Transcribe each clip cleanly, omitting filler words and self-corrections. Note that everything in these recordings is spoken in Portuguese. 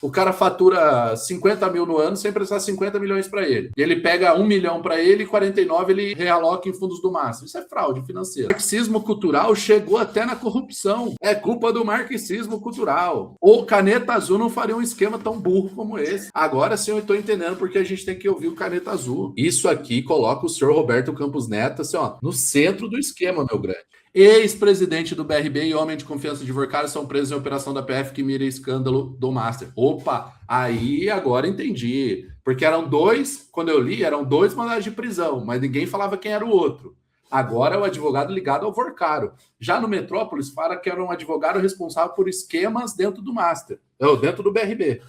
O cara fatura 50 mil no ano sem prestar 50 milhões para ele. E ele pega 1 milhão para ele e 49 ele realoca em fundos do Master. Isso é fraude financeira. O marxismo cultural chegou até na corrupção. É culpa do marxismo cultural. O Caneta Azul não faria um esquema tão burro como esse. Agora sim eu estou entendendo porque a gente tem que ouvir o Caneta Azul. Isso aqui coloca o senhor Roberto Campos Neto assim, ó, no centro do esquema, meu grande. Ex-presidente do BRB e homem de confiança de Vorkara são presos em operação da PF que mira escândalo do Master. Opa, aí agora entendi. Porque eram dois, quando eu li, eram dois mandados de prisão, mas ninguém falava quem era o outro. Agora é o advogado ligado ao Vorkaro. Já no Metrópolis, fala que era um advogado responsável por esquemas dentro do Master, ou dentro do BRB.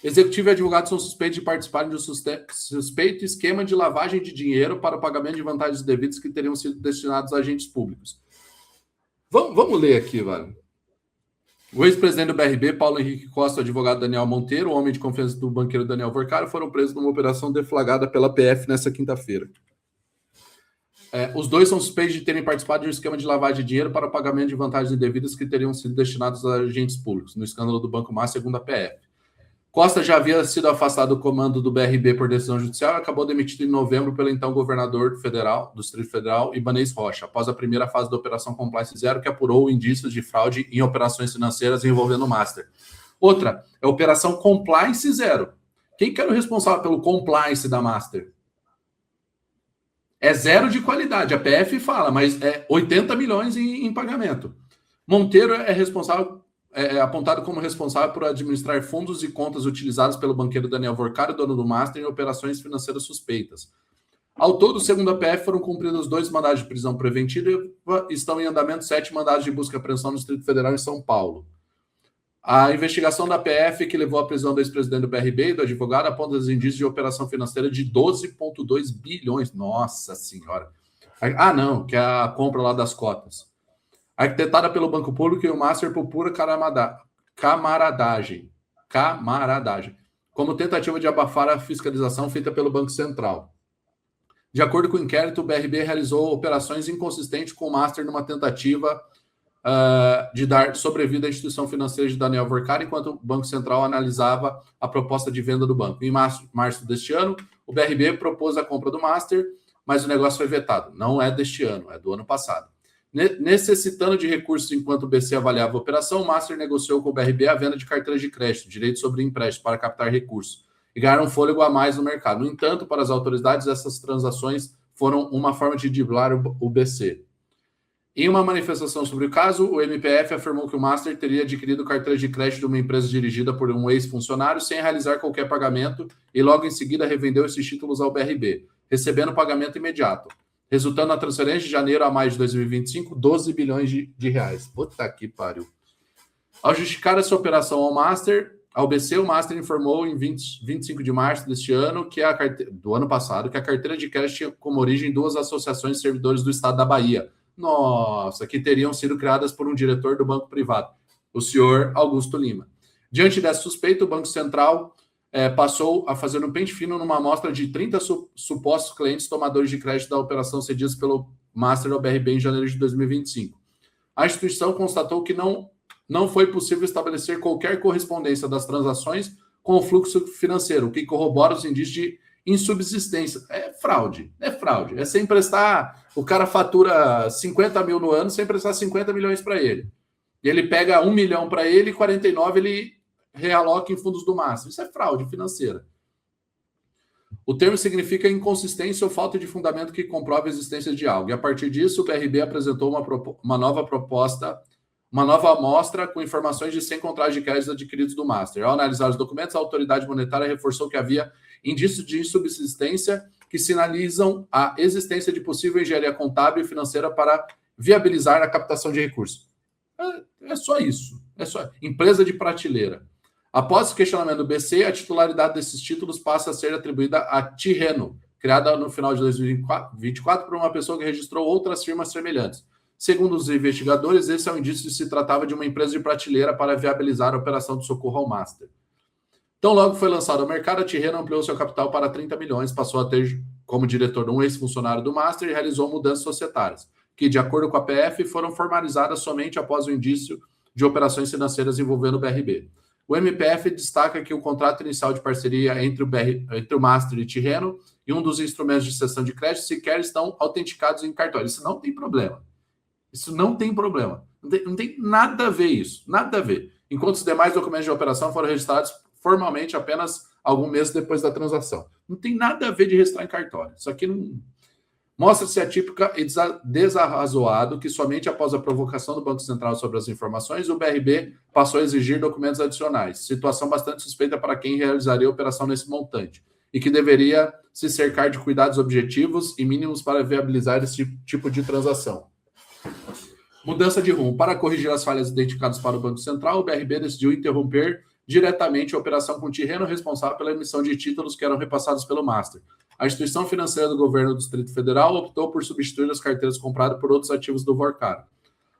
Executivo e advogado são suspeitos de participarem de um suspeito esquema de lavagem de dinheiro para o pagamento de vantagens devidas que teriam sido destinados a agentes públicos. Vamos ler aqui, velho. O ex-presidente do BRB, Paulo Henrique Costa, o advogado Daniel Monteiro, o homem de confiança do banqueiro Daniel Vorkaro, foram presos numa operação deflagrada pela PF nesta quinta-feira. Os dois são suspeitos de terem participado de um esquema de lavagem de dinheiro para o pagamento de vantagens indevidas que teriam sido destinados a agentes públicos, no escândalo do Banco Master, segundo a PF. Costa já havia sido afastado do comando do BRB por decisão judicial e acabou demitido em novembro pelo então governador federal, do Distrito Federal, Ibanez Rocha, após a primeira fase da Operação Compliance Zero, que apurou indícios de fraude em operações financeiras envolvendo o Master. Outra é a Operação Compliance Zero. Quem que era o responsável pelo compliance da Master? É zero de qualidade, a PF fala, mas é 80 milhões em pagamento. Monteiro é responsável... É apontado como responsável por administrar fundos e contas utilizados pelo banqueiro Daniel Vorkaro, dono do Master, em operações financeiras suspeitas. Ao todo, segundo a PF, foram cumpridos 2 mandados de prisão preventiva e estão em andamento 7 mandados de busca e apreensão no Distrito Federal em São Paulo. A investigação da PF, que levou à prisão do ex-presidente do BRB e do advogado, aponta os indícios de operação financeira de 12,2 bilhões. Nossa Senhora! Ah, não, que é a compra lá das cotas. Arquitetada pelo Banco Público e o Master por pura camaradagem, como tentativa de abafar a fiscalização feita pelo Banco Central. De acordo com o inquérito, o BRB realizou operações inconsistentes com o Master numa tentativa de dar sobrevida à instituição financeira de Daniel Vorkaro, enquanto o Banco Central analisava a proposta de venda do banco. Em março deste ano, o BRB propôs a compra do Master, mas o negócio foi vetado. Não é deste ano, é do ano passado. Necessitando de recursos enquanto o BC avaliava a operação, o Master negociou com o BRB a venda de carteiras de crédito, direito sobre empréstimo, para captar recursos, e ganhar um fôlego a mais no mercado. No entanto, para as autoridades, essas transações foram uma forma de driblar o BC. Em uma manifestação sobre o caso, o MPF afirmou que o Master teria adquirido carteiras de crédito de uma empresa dirigida por um ex-funcionário sem realizar qualquer pagamento e logo em seguida revendeu esses títulos ao BRB, recebendo pagamento imediato, resultando na transferência de janeiro a maio de 2025, 12 bilhões de reais. Puta que pariu. Ao justificar essa operação ao BC, o Master informou em 25 de março deste ano, do ano passado, que a carteira de crédito tinha como origem 2 associações de servidores do Estado da Bahia. Nossa, que teriam sido criadas por um diretor do banco privado, o senhor Augusto Lima. Diante dessa suspeita, o Banco Central passou a fazer um pente fino numa amostra de 30 supostos clientes tomadores de crédito da operação cedidos pelo Master ao BRB em janeiro de 2025. A instituição constatou que não foi possível estabelecer qualquer correspondência das transações com o fluxo financeiro, o que corrobora os indícios de insubsistência. É fraude. É sem prestar... O cara fatura 50 mil no ano sem prestar 50 milhões para ele. E ele pega 1 milhão para ele e 49 ele realoca em fundos do Master. Isso é fraude financeira. O termo significa inconsistência ou falta de fundamento que comprova a existência de algo. E a partir disso, o BRB apresentou uma nova proposta, uma nova amostra com informações de 100 contratos de crédito adquiridos do Master. Ao analisar os documentos, a autoridade monetária reforçou que havia indícios de insubsistência que sinalizam a existência de possível engenharia contábil e financeira para viabilizar a captação de recursos. É só isso. É só empresa de prateleira. Após o questionamento do BC, a titularidade desses títulos passa a ser atribuída a Tirreno, criada no final de 2024 por uma pessoa que registrou outras firmas semelhantes. Segundo os investigadores, esse é um indício de que se tratava de uma empresa de prateleira para viabilizar a operação de socorro ao Master. Então, logo foi lançado ao mercado, a Tirreno ampliou seu capital para 30 milhões, passou a ter como diretor um ex-funcionário do Master e realizou mudanças societárias, que, de acordo com a PF, foram formalizadas somente após o indício de operações financeiras envolvendo o BRB. O MPF destaca que o contrato inicial de parceria entre o Master e Tirreno e um dos instrumentos de cessão de crédito sequer estão autenticados em cartório. Isso não tem problema. Isso não tem problema. Não tem nada a ver isso. Nada a ver. Enquanto os demais documentos de operação foram registrados formalmente apenas algum mês depois da transação. Não tem nada a ver de registrar em cartório. Isso aqui não... Mostra-se atípica e desarrazoado que somente após a provocação do Banco Central sobre as informações, o BRB passou a exigir documentos adicionais, situação bastante suspeita para quem realizaria a operação nesse montante, e que deveria se cercar de cuidados objetivos e mínimos para viabilizar esse tipo de transação. Mudança de rumo. Para corrigir as falhas identificadas para o Banco Central, o BRB decidiu interromper diretamente a operação com o Tirreno, responsável pela emissão de títulos que eram repassados pelo Master. A instituição financeira do governo do Distrito Federal optou por substituir as carteiras compradas por outros ativos do Vorcar.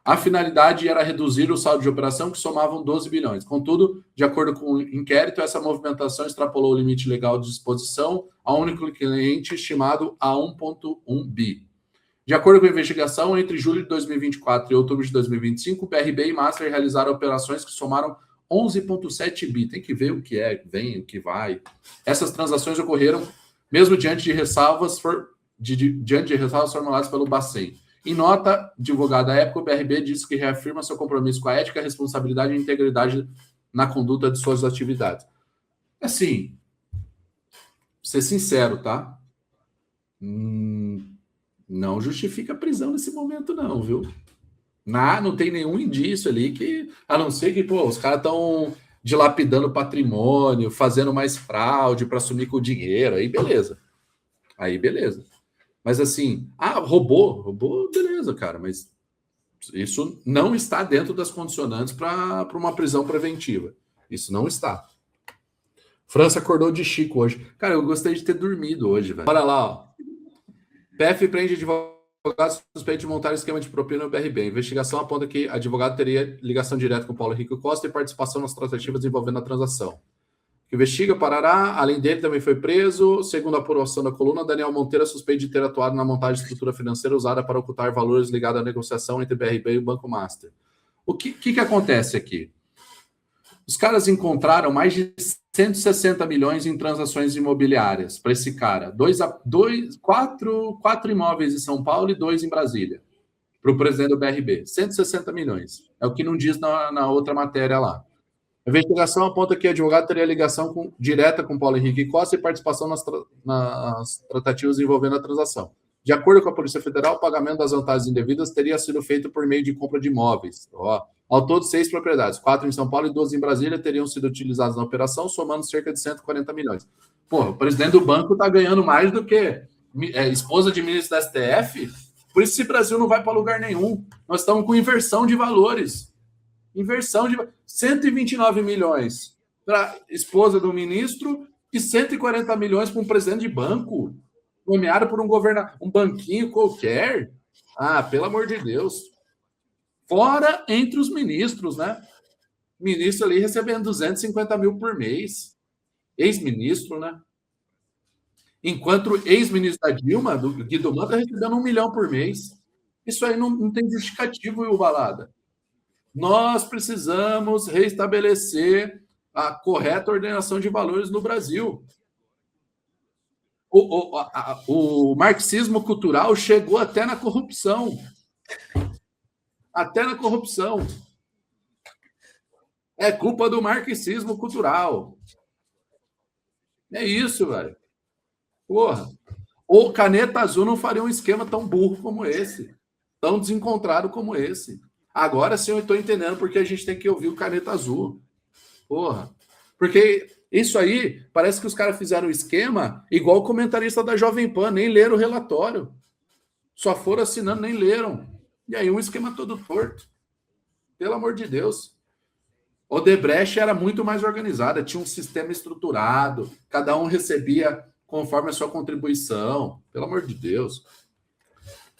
A finalidade era reduzir o saldo de operação, que somavam 12 bilhões. Contudo, de acordo com o inquérito, essa movimentação extrapolou o limite legal de exposição a um único cliente, estimado a 1,1 bi. De acordo com a investigação, entre julho de 2024 e outubro de 2025, o BRB e Master realizaram operações que somaram 11,7 bi. Tem que ver o que é, vem, o que vai. Essas transações ocorreram mesmo diante de ressalvas formuladas pelo Bacen. Em nota divulgada à época, o BRB disse que reafirma seu compromisso com a ética, a responsabilidade e a integridade na conduta de suas atividades. Assim, ser sincero, tá? Não justifica a prisão nesse momento, não, viu? Não tem nenhum indício ali que, a não ser que, os caras estão dilapidando patrimônio, fazendo mais fraude para sumir com o dinheiro, aí beleza. Mas assim, roubou, beleza, cara, mas isso não está dentro das condicionantes para uma prisão preventiva. Isso não está. França acordou de Chico hoje. Cara, eu gostei de ter dormido hoje, velho. Olha lá, ó. PF prende advogado suspeito de montar esquema de propina no BRB. A investigação aponta que advogado teria ligação direta com Paulo Henrique Costa e participação nas tratativas envolvendo a transação. Que investiga Parará, além dele também foi preso. Segundo a apuração da coluna, Daniel Monteiro é suspeito de ter atuado na montagem de estrutura financeira usada para ocultar valores ligados à negociação entre o BRB e o Banco Master. O que acontece aqui? Os caras encontraram mais de 160 milhões em transações imobiliárias para esse cara. Quatro imóveis em São Paulo e 2 em Brasília. Para o presidente do BRB. 160 milhões. É o que não diz na outra matéria lá. A investigação aponta que o advogado teria ligação direta com Paulo Henrique Costa e participação nas tratativas envolvendo a transação. De acordo com a Polícia Federal, o pagamento das vantagens indevidas teria sido feito por meio de compra de imóveis. Ao todo, 6 propriedades, 4 em São Paulo e 12 em Brasília, teriam sido utilizadas na operação, somando cerca de 140 milhões. O presidente do banco está ganhando mais do que esposa de ministro da STF. Por isso, esse Brasil não vai para lugar nenhum. Nós estamos com inversão de valores. 129 milhões para esposa do ministro e 140 milhões para um presidente de banco, nomeado por um banquinho qualquer. Pelo amor de Deus. Fora entre os ministros, né? Ministro ali recebendo 250 mil por mês. Ex-ministro, né? Enquanto o ex-ministro da Dilma, do Guido Mantega, está recebendo 1 milhão por mês. Isso aí não tem justificativo, viu, Balada? Nós precisamos restabelecer a correta ordenação de valores no Brasil. O marxismo cultural chegou até na corrupção. Até na corrupção. É culpa do marxismo cultural. É isso, velho. Porra. O Caneta Azul não faria um esquema tão burro como esse. Tão desencontrado como esse. Agora sim eu estou entendendo porque a gente tem que ouvir o Caneta Azul. Porra. Porque isso aí, parece que os caras fizeram o esquema igual o comentarista da Jovem Pan, nem leram o relatório. Só foram assinando, nem leram. E aí um esquema todo torto. Pelo amor de Deus. O Odebrecht era muito mais organizada, tinha um sistema estruturado, cada um recebia conforme a sua contribuição. Pelo amor de Deus.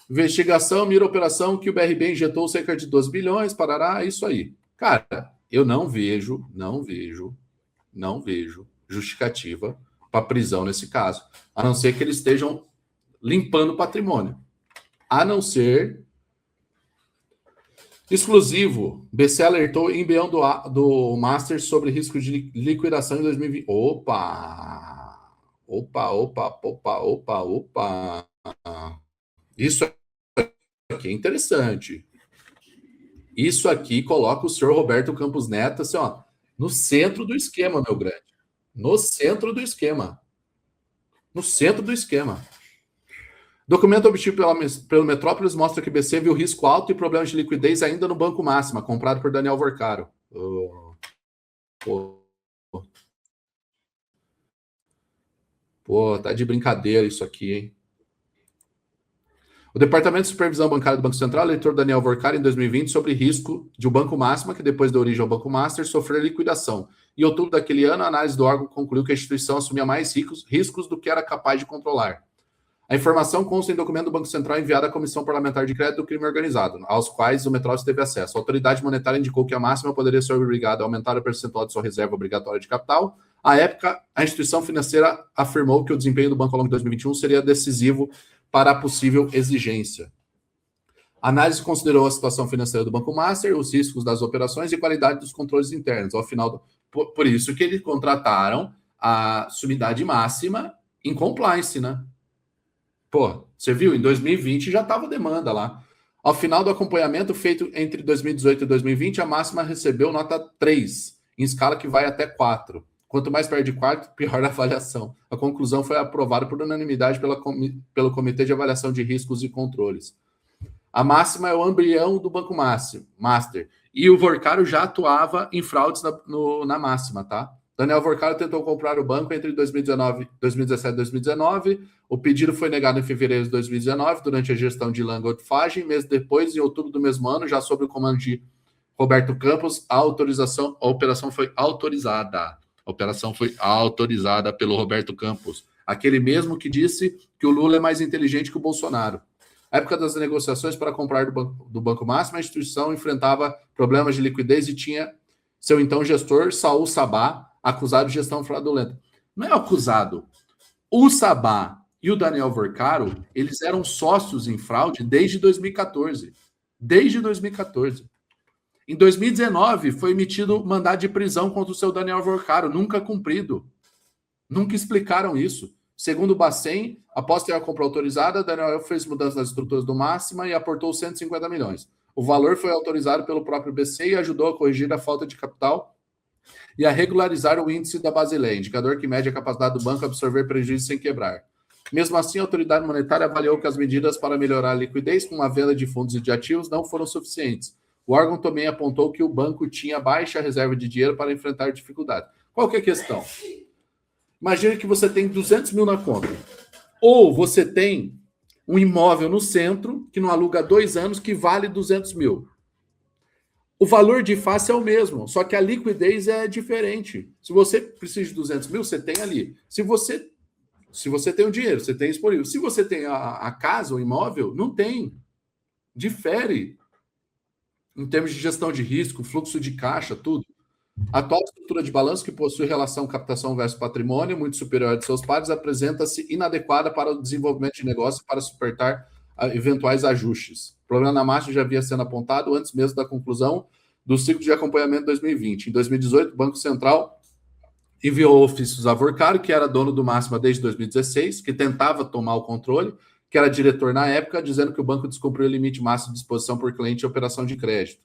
Investigação, mira operação que o BRB injetou cerca de 12 bilhões, parará, isso aí. Cara, eu não vejo justificativa para prisão nesse caso. A não ser que eles estejam limpando o patrimônio. A não ser Exclusivo. BC alertou embrião do Master sobre risco de liquidação em 2020. Opa! Opa, opa, opa, opa, opa. Isso aqui é interessante. Isso aqui coloca o senhor Roberto Campos Neto assim, ó, no centro do esquema, meu grande. No centro do esquema. No centro do esquema. Documento obtido pelo Metrópolis mostra que BC viu risco alto e problemas de liquidez ainda no Banco Máxima, comprado por Daniel Vorcaro. Pô, tá de brincadeira isso aqui, hein? O Departamento de Supervisão Bancária do Banco Central alertou Daniel Vorcaro em 2020 sobre risco de o Banco Máxima, que depois da origem ao Banco Master, sofrer liquidação. Em outubro daquele ano, a análise do órgão concluiu que a instituição assumia mais riscos do que era capaz de controlar. A informação consta em documento do Banco Central enviado à Comissão Parlamentar de Crédito do Crime Organizado, aos quais o Metrópolis teve acesso. A autoridade monetária indicou que a máxima poderia ser obrigada a aumentar o percentual de sua reserva obrigatória de capital. À época, a instituição financeira afirmou que o desempenho do banco ao longo de 2021 seria decisivo para a possível exigência. A análise considerou a situação financeira do Banco Master, os riscos das operações e qualidade dos controles internos. Ao final, por isso que eles contrataram a sumidade máxima em compliance, né? Pô, você viu? Em 2020 já estava demanda lá. Ao final do acompanhamento feito entre 2018 e 2020, a máxima recebeu nota 3, em escala que vai até 4. Quanto mais perto de 4, pior a avaliação. A conclusão foi aprovada por unanimidade pelo Comitê de Avaliação de Riscos e Controles. A máxima é o embrião do Banco Master. E o Vorcaro já atuava em fraudes na máxima, tá? Daniel Vorcaro tentou comprar o banco entre 2017 e 2019. O pedido foi negado em fevereiro de 2019, durante a gestão de Ilan Gottfagel. Mês depois, em outubro do mesmo ano, já sob o comando de Roberto Campos, a operação foi autorizada. A operação foi autorizada pelo Roberto Campos, aquele mesmo que disse que o Lula é mais inteligente que o Bolsonaro. Na época das negociações para comprar do Banco Máximo, a instituição enfrentava problemas de liquidez e tinha seu então gestor, Saul Sabah, acusado de gestão fraudulenta. Não é acusado. O Sabah e o Daniel Vorcaro, eles eram sócios em fraude desde 2014. Desde 2014. Em 2019, foi emitido mandado de prisão contra o seu Daniel Vorcaro, nunca cumprido. Nunca explicaram isso. Segundo o Bacen, após ter a compra autorizada, Daniel fez mudanças nas estruturas do Máxima e aportou 150 milhões. O valor foi autorizado pelo próprio BC e ajudou a corrigir a falta de capital e a regularizar o índice da Basileia, indicador que mede a capacidade do banco a absorver prejuízos sem quebrar. Mesmo assim, a autoridade monetária avaliou que as medidas para melhorar a liquidez com a venda de fundos e de ativos não foram suficientes. O órgão também apontou que o banco tinha baixa reserva de dinheiro para enfrentar dificuldades. Qual que é a questão? Imagine que você tem 200 mil na conta. Ou você tem um imóvel no centro, que não aluga há 2 anos, que vale 200 mil. O valor de face é o mesmo, só que a liquidez é diferente. Se você precisa de 200 mil, você tem ali. Se você tem o dinheiro, você tem disponível. Se você tem a casa, o imóvel, não tem. Difere. Em termos de gestão de risco, fluxo de caixa, tudo. A atual estrutura de balanço, que possui relação captação versus patrimônio muito superior a de seus pares, apresenta-se inadequada para o desenvolvimento de negócio para suportar eventuais ajustes. O problema na margem já havia sendo apontado antes mesmo da conclusão do ciclo de acompanhamento de 2020. Em 2018, o Banco Central enviou ofícios a Vorcaro, que era dono do Máxima desde 2016, que tentava tomar o controle, que era diretor na época, dizendo que o banco descumpriu o limite máximo de disposição por cliente em operação de crédito.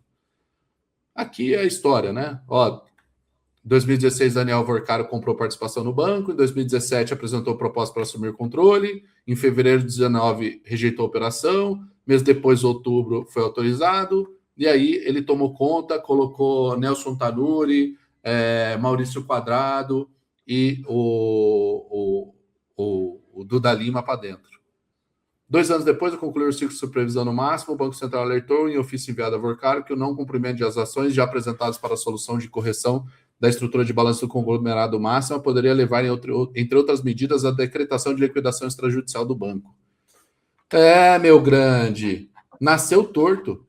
Aqui é a história, né? Ó, 2016, Daniel Vorcaro comprou participação no banco. Em 2017, apresentou proposta para assumir o controle. Em fevereiro de 2019, rejeitou a operação. Mês depois, outubro, foi autorizado. E aí, ele tomou conta, colocou Nelson Tanuri, Maurício Quadrado e o Duda Lima para dentro. 2 anos depois de concluir o ciclo de supervisão no máximo, o Banco Central alertou em ofício enviado a Vorcaro que o não cumprimento de ações já apresentadas para a solução de correção da estrutura de balanço do conglomerado máximo poderia levar, entre outras medidas, à decretação de liquidação extrajudicial do banco. Meu grande, nasceu torto.